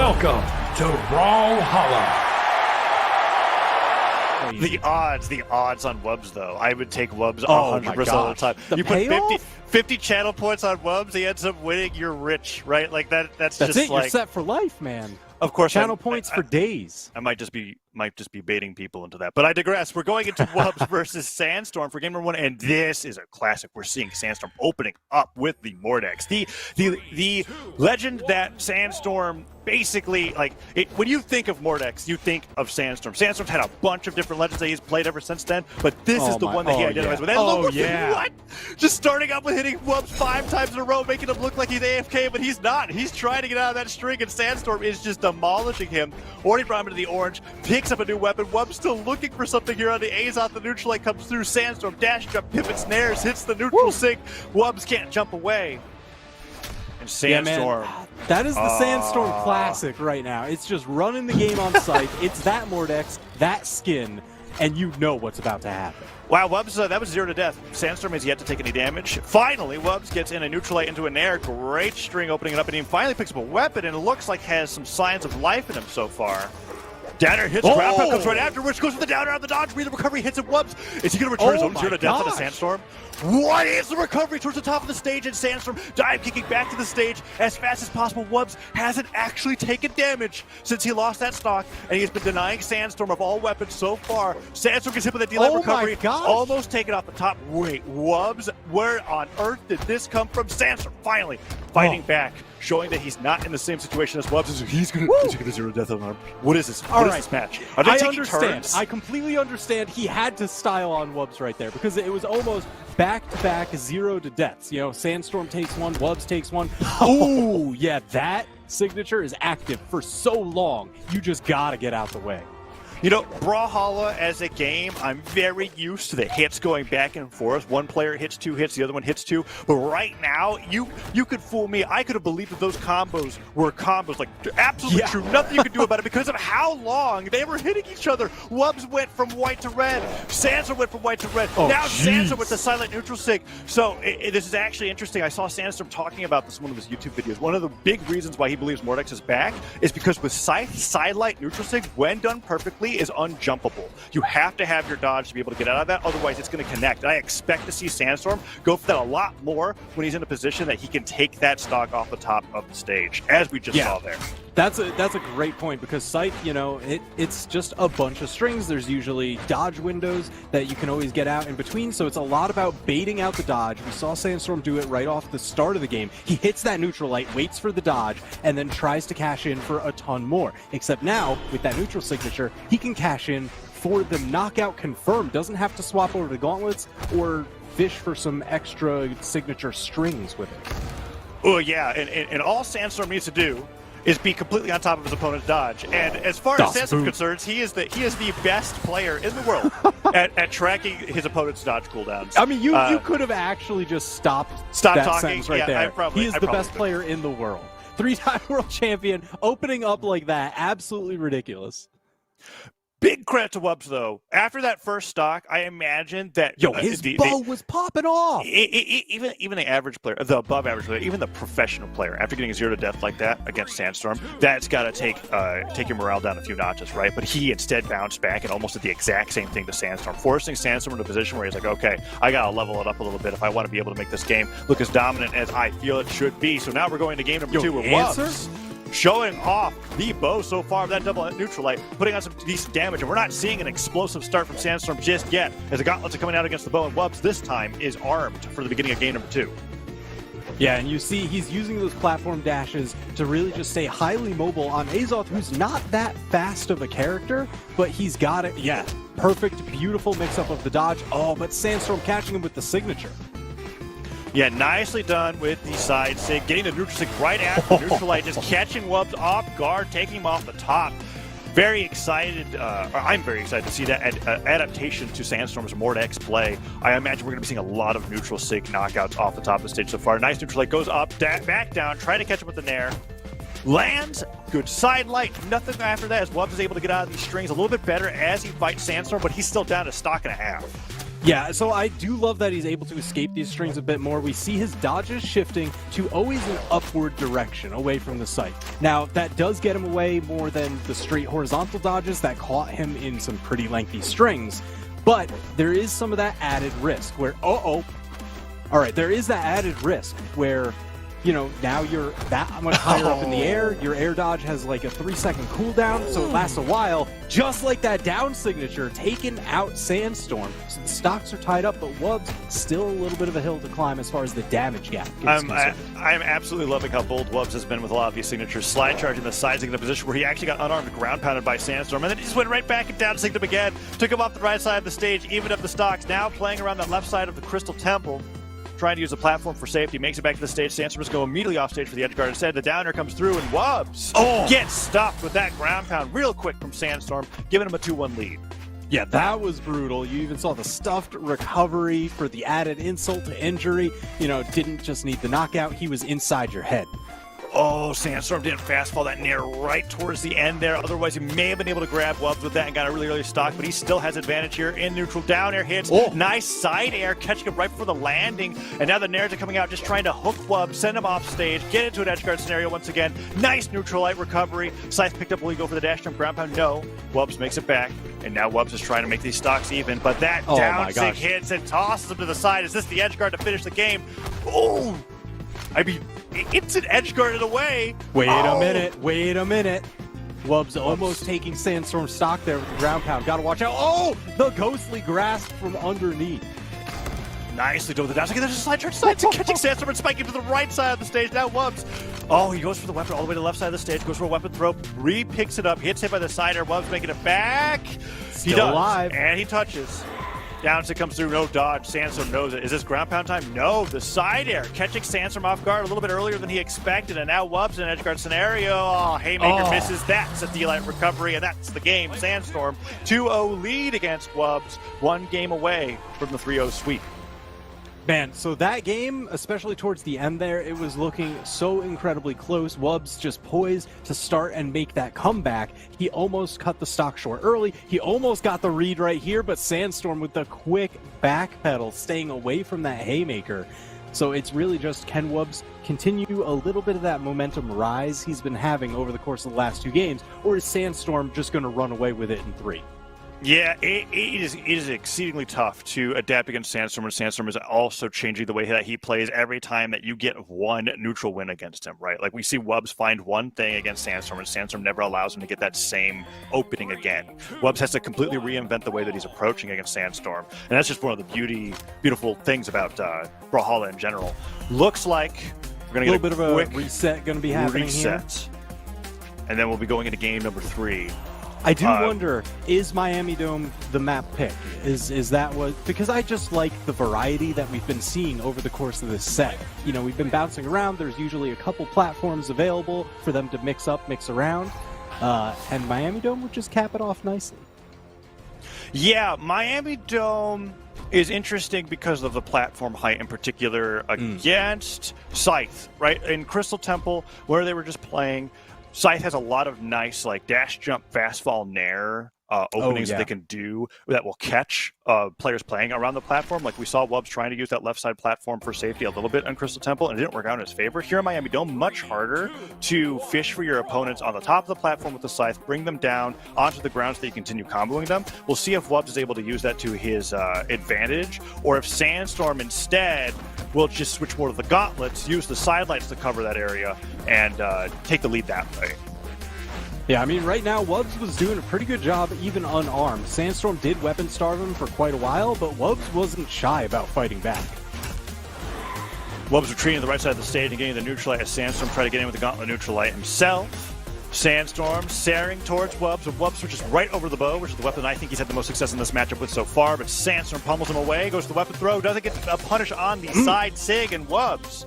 Welcome to Brawlhalla. The odds on Wubz though. I would take Wubz 100% of the time. The you put 50 50 channel points on Wubz, he ends up winning, you're rich, right? Like that's just it. like, You're set for life, man. Of course, channel points for days. I might just be baiting people into that, but I digress. We're going into Wubz versus Sandstorm for game number 1, and this is a classic. We're seeing Sandstorm opening up with the Mordex, the legend that Sandstorm basically when you think of Mordex, you think of Sandstorm. Sandstorm's had a bunch of different legends that he's played ever since then, but this is the one that he identifies with. And look what? Just starting up with hitting Wubz 5 times in a row, making him look like he's AFK, but he's not. He's trying to get out of that string, and Sandstorm is just demolishing him. Already brought him into the orange, picks up a new weapon. Wubz still looking for something here on the Azoth. The neutral light comes through. Sandstorm dash jump, pivot snares, hits the neutral sig. Wubz can't jump away. And Sandstorm. Yeah, that is the Sandstorm classic right now. It's just running the game on sight. It's that Mordex, that skin, and you know what's about to happen. Wow, Wubz, that was 0 to death. Sandstorm has yet to take any damage. Finally, Wubz gets in a neutral light into an air. Great string opening it up, and he finally picks up a weapon, and it looks like has some signs of life in him so far. Downer hits, grab up, comes right afterwards, goes with the downer on the dodge, breather recovery, hits it, Wubz. Is he going to return his own 0 to death on the Sandstorm? What is the recovery towards the top of the stage, and Sandstorm dive kicking back to the stage as fast as possible. Wubz hasn't actually taken damage since he lost that stock, and he's been denying Sandstorm of all weapons so far. Sandstorm gets hit with a D-Light recovery, almost taken off the top. Wait, Wubz, where on earth did this come from? Sandstorm finally fighting back, showing that he's not in the same situation as Wubz. He's going to 0 death on him. What is this? What is this match? Are they taking turns? I completely understand. He had to style on Wubz right there because it was almost back-to-back 0 to deaths. You know, Sandstorm takes one, Wubz takes one. Ooh, yeah, that signature is active for so long. You just got to get out the way. You know, Brawlhalla as a game, I'm very used to the hits going back and forth. One player hits 2 hits, the other one hits 2. But right now, you could fool me. I could have believed that those combos were combos. Like, absolutely true. Nothing you could do about it because of how long they were hitting each other. Wubz went from white to red. Sandstorm went from white to red. Now Sandstorm with the silent neutral sig. So this is actually interesting. I saw Sandstorm talking about this in one of his YouTube videos. One of the big reasons why he believes Mordex is back is because with Scythe, sidelight neutral sig, when done perfectly, is unjumpable. You have to have your dodge to be able to get out of that, otherwise it's going to connect. I expect to see Sandstorm go for that a lot more when he's in a position that he can take that stock off the top of the stage, as we just saw there. That's a great point because Scythe, you know, it's just a bunch of strings. There's usually dodge windows that you can always get out in between, so it's a lot about baiting out the dodge. We saw Sandstorm do it right off the start of the game. He hits that neutral light, waits for the dodge, and then tries to cash in for a ton more. Except now, with that neutral signature, he can cash in for the knockout confirmed. Doesn't have to swap over to gauntlets or fish for some extra signature strings with it. Oh yeah, and all Sandstorm needs to do is be completely on top of his opponent's dodge. And as far as Sandstorm concerns, he is the best player in the world at tracking his opponent's dodge cooldowns. I mean, you could have actually just stopped that talking sentence right there. He is the best player in the world. 3-time world champion, opening up like that, absolutely ridiculous. Big credit to Wubz, though. After that first stock, I imagine that his bow was popping off. Even the average player, the above average player, even the professional player, after getting a 0 to death like that against Sandstorm, that's got to take your morale down a few notches, right? But he instead bounced back and almost did the exact same thing to Sandstorm, forcing Sandstorm into a position where he's like, okay, I got to level it up a little bit if I want to be able to make this game look as dominant as I feel it should be. So now we're going to game number 2 with Wubz showing off the bow so far, that double neutral light, putting on some decent damage, and we're not seeing an explosive start from Sandstorm just yet, as the gauntlets are coming out against the bow, and Wubz this time is armed for the beginning of game number 2. Yeah, and you see he's using those platform dashes to really just stay highly mobile on Azoth, who's not that fast of a character, but he's got it. Yeah, perfect, beautiful mix-up of the dodge. Oh, but Sandstorm catching him with the signature. Yeah, nicely done with the side sig, getting the neutral sig right after the neutral light, just catching Wubz off guard, taking him off the top. Very excited, I'm very excited to see that adaptation to Sandstorm's Mordex play. I imagine we're going to be seeing a lot of neutral sig knockouts off the top of the stage so far. Nice neutral light, goes up, back down, try to catch up with the nair. Lands, good side light, nothing after that as Wubz is able to get out of these strings a little bit better as he fights Sandstorm, but he's still down to stock and a half. Yeah, so I do love that he's able to escape these strings a bit more. We see his dodges shifting to always an upward direction, away from the site. Now, that does get him away more than the straight horizontal dodges that caught him in some pretty lengthy strings. But there is some of that added risk where, all right, there is that added risk where, you know, now you're that much higher up in the air. Your air dodge has like a 3-second cooldown, so it lasts a while. Just like that down signature, taking out Sandstorm. So the stocks are tied up, but Wubz still a little bit of a hill to climb as far as the damage gap is concerned. I'm absolutely loving how bold Wubz has been with a lot of these signatures. Slide charging the sizing in a position where he actually got unarmed ground pounded by Sandstorm, and then he just went right back and down signed him again. Took him off the right side of the stage, evened up the stocks. Now playing around that left side of the Crystal Temple, trying to use the platform for safety, makes it back to the stage. Sandstorm just go immediately off stage for the edge guard instead. The downer comes through, and Wubz gets stopped with that ground pound real quick from Sandstorm, giving him a 2-1 lead. Yeah, that was brutal. You even saw the stuffed recovery for the added insult to injury. You know, didn't just need the knockout, he was inside your head. Oh, Sandstorm didn't fastfall that nair right towards the end there. Otherwise, he may have been able to grab Wubz with that and got a really early stock, but he still has advantage here in neutral. Down air hits. Nice side air, catching him right before the landing. And now the nairs are coming out, just trying to hook Wubz, send him off stage, get into an edge guard scenario once again. Nice neutral light recovery. Scythe picked up, will he go for the dash jump ground pound? No. Wubz makes it back. And now Wubz is trying to make these stocks even, but that down sig hits and tosses him to the side. Is this the edge guard to finish the game? Oh! I mean, it's an edge guarded away. Wait a minute. Wubz almost taking Sandstorm stock there with the ground pound. Gotta watch out. Oh, the ghostly grasp from underneath. Nicely done with the dash. There's a slide charge catching Sandstorm and spiking to the right side of the stage. Now Wubz. Oh, he goes for the weapon all the way to the left side of the stage. Goes for a weapon throw. Re-picks it up. Hits hit by the side air. Wubz making it back. He does. Alive. And he touches. Down as it comes through, no dodge. Sandstorm knows it. Is this ground pound time? No. The side air catching Sandstorm off guard a little bit earlier than he expected, and now Wubz in an edge guard scenario. Oh, Haymaker misses. That's a D-Light recovery, and that's the game. Sandstorm 2-0 lead against Wubz. 1 game away from the 3-0 sweep. Man, so that game, especially towards the end there, it was looking so incredibly close. Wubz just poised to start and make that comeback. He almost cut the stock short early. He almost got the read right here, but Sandstorm with the quick backpedal, staying away from that Haymaker. So it's really just, can Wubz continue a little bit of that momentum rise he's been having over the course of the last 2 games, or is Sandstorm just going to run away with it in 3? Yeah, it is exceedingly tough to adapt against Sandstorm, and Sandstorm is also changing the way that he plays every time that you get one neutral win against him, right? Like, we see Wubz find one thing against Sandstorm, and Sandstorm never allows him to get that same opening again. Wubz has to completely reinvent the way that he's approaching against Sandstorm, and that's just one of the beautiful things about Brawlhalla in general. Looks like we're going to get a bit of a reset going to be happening here. And then we'll be going into game number 3. I do wonder, is Miami Dome the map pick? Is that what? Because I just like the variety that we've been seeing over the course of this set. You know, we've been bouncing around. There's usually a couple platforms available for them to mix up, mix around. And Miami Dome would just cap it off nicely. Yeah, Miami Dome is interesting because of the platform height in particular against Scythe, right? In Crystal Temple, where they were just playing, Scythe has a lot of nice, like, dash, jump, fast fall, nair openings that they can do that will catch players playing around the platform. Like, we saw Wubz trying to use that left side platform for safety a little bit on Crystal Temple, and it didn't work out in his favor. Here in Miami Dome, much harder to fish for your opponents on the top of the platform with the Scythe, bring them down onto the ground so that you continue comboing them. We'll see if Wubz is able to use that to his advantage, or if Sandstorm instead will just switch more to the gauntlets, use the sidelights to cover that area, and take the lead that way. Yeah, I mean, right now, Wubz was doing a pretty good job, even unarmed. Sandstorm did weapon starve him for quite a while, but Wubz wasn't shy about fighting back. Wubz retreating to the right side of the stage and getting the neutral light as Sandstorm tried to get in with the gauntlet neutral light himself. Sandstorm staring towards Wubz, and Wubz switches right over the bow, which is the weapon I think he's had the most success in this matchup with so far, but Sandstorm pummels him away, goes to the weapon throw, doesn't get a punish on the side sig, and Wubz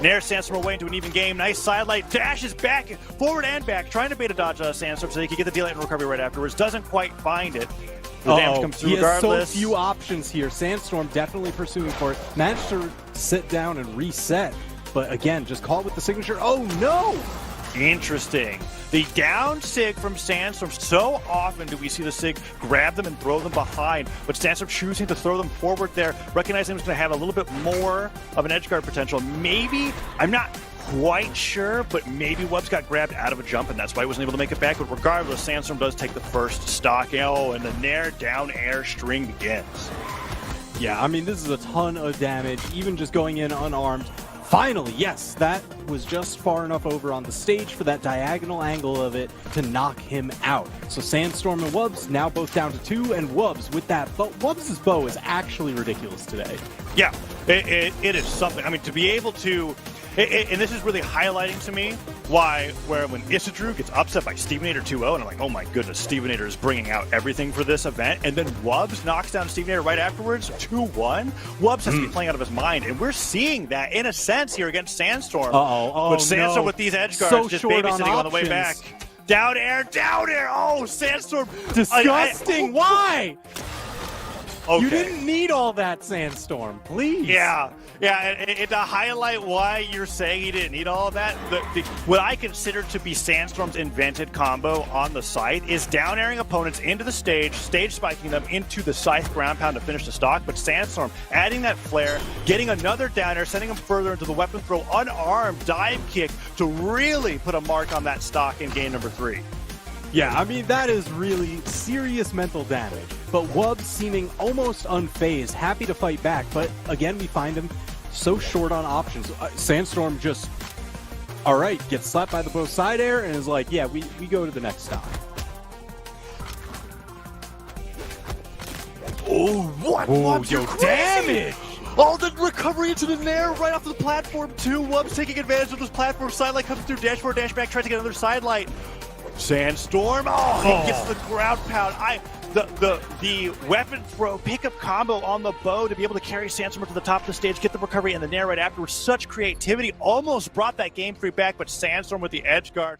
nair Sandstorm away into an even game. Nice sidelight, dashes back, forward and back, trying to bait a dodge Sandstorm so he can get the D-Light and recovery right afterwards. Doesn't quite find it. The damage comes through regardless. He has so few options here. Sandstorm definitely pursuing for it. Managed to sit down and reset, but again, just caught with the signature. Oh no! Interesting. The down Sig from Sandstorm. So often do we see the Sig grab them and throw them behind, but Sandstorm choosing to throw them forward there, recognizing he's going to have a little bit more of an edge guard potential. Maybe, I'm not quite sure, but maybe Wubz got grabbed out of a jump and that's why he wasn't able to make it back. But regardless, Sandstorm does take the first stock. Oh, and the Nair down air string begins. Yeah, I mean, this is a ton of damage, even just going in unarmed. Finally, yes, that was just far enough over on the stage for that diagonal angle of it to knock him out. So Sandstorm and Wubz now both down to 2, and Wubz with that bow. Wubz's bow is actually ridiculous today. Yeah, it is something. I mean, to be able to, and this is really highlighting to me why, when Isidru gets upset by Stevenator 2-0, and I'm like, oh my goodness, Stevenator is bringing out everything for this event, and then Wubz knocks down Stevenator right afterwards, 2-1. Wubz has to be playing out of his mind, and we're seeing that in a sense here against Sandstorm. But Sandstorm with these edge guards just babysitting on the way back. Down air, down air. Oh, Sandstorm. Disgusting. Why? Okay. You didn't need all that, Sandstorm, please. Yeah, and to highlight why you're saying he didn't need all of that, what I consider to be Sandstorm's invented combo on the site is down airing opponents into the stage spiking them into the scythe ground pound to finish the stock, but Sandstorm adding that flare, getting another down air, sending him further into the weapon throw, unarmed dive kick to really put a mark on that stock in game number 3. Yeah, I mean, that is really serious mental damage. But Wubz seeming almost unfazed, happy to fight back. But again, we find him so short on options. Sandstorm just, all right, gets slapped by the bow side air and is like, yeah, we go to the next stop. Oh, what? Wubz, yo, damage! Oh, the recovery into the Nair right off the platform, too. Wubz taking advantage of this platform. Sidelight comes through, dash forward, dash back, tries to get another sidelight. Sandstorm, he gets the ground pound. The weapon throw pickup combo on the bow to be able to carry Sandstorm to the top of the stage, get the recovery and the Nair right afterwards. Such creativity, almost brought that game 3 back, but Sandstorm with the edge guard.